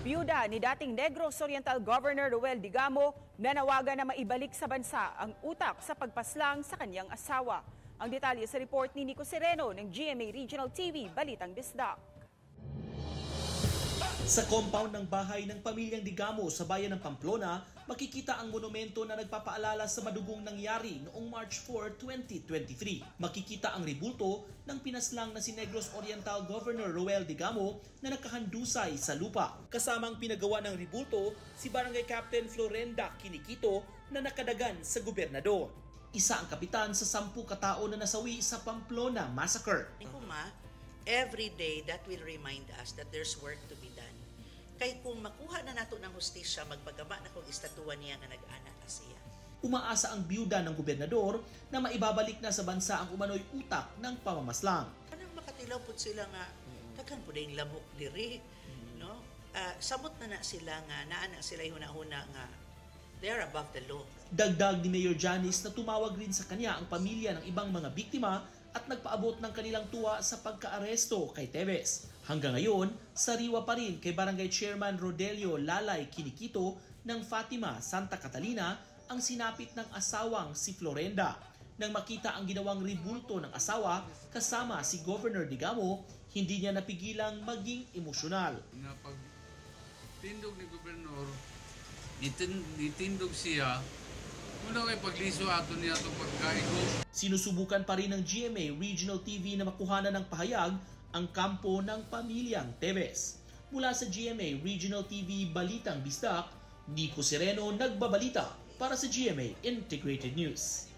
Biyuda ni dating Negros Oriental Governor Roel Digamo nanawagan na maibalik sa bansa ang utak sa pagpaslang sa kanyang asawa. Ang detalye sa report ni Nico Sereno ng GMA Regional TV, Balitang Bisdak. Sa compound ng bahay ng pamilyang Digamo sa bayan ng Pamplona, makikita ang monumento na nagpapaalala sa madugong nangyari noong March 4, 2023. Makikita ang rebulto ng pinaslang na si Negros Oriental Governor Roel Digamo na nakahandusay sa lupa. Kasamang pinagawa ng rebulto si Barangay Captain Florenda Kinikito na nakadagan sa gobernador. Isa ang kapitan sa 10 katao na nasawi sa Pamplona Massacre. Every day that will remind us that there's work to be done. Kay kung makuha na nato ng hustisya, magpagama na kung istatuwa niya nga nag-ana na siya. Umaasa ang biyuda ng gobernador na maibabalik na sa bansa ang umano'y utak ng pamamaslang. Anong makatilaw po sila nga, tagan po na yung lamok diri, no? Samot na sila nga, naana sila yung huna-huna nga, they are above the law. Dagdag ni Mayor Janice na tumawag rin sa kanya ang pamilya ng ibang mga biktima at nagpaabot ng kanilang tuwa sa pagkaaresto kay Teves. Hanggang ngayon, sariwa pa rin kay Barangay Chairman Rodelio Lalay Kinikito ng Fatima, Santa Catalina ang sinapit ng asawang si Florenda. Nang makita ang ginawang rebulto ng asawa kasama si Governor Digamo, hindi niya napigilang maging emosyonal. Pag tindog ni Gobernador, itindog siya, muna kay pagliso ato niya itong pagkaigo. Sinusubukan pa rin ng GMA Regional TV na makuhanan ng pahayag ang kampo ng pamilyang Teves. Mula sa GMA Regional TV Balitang Bisdak, Nico Sereno nagbabalita para sa GMA Integrated News.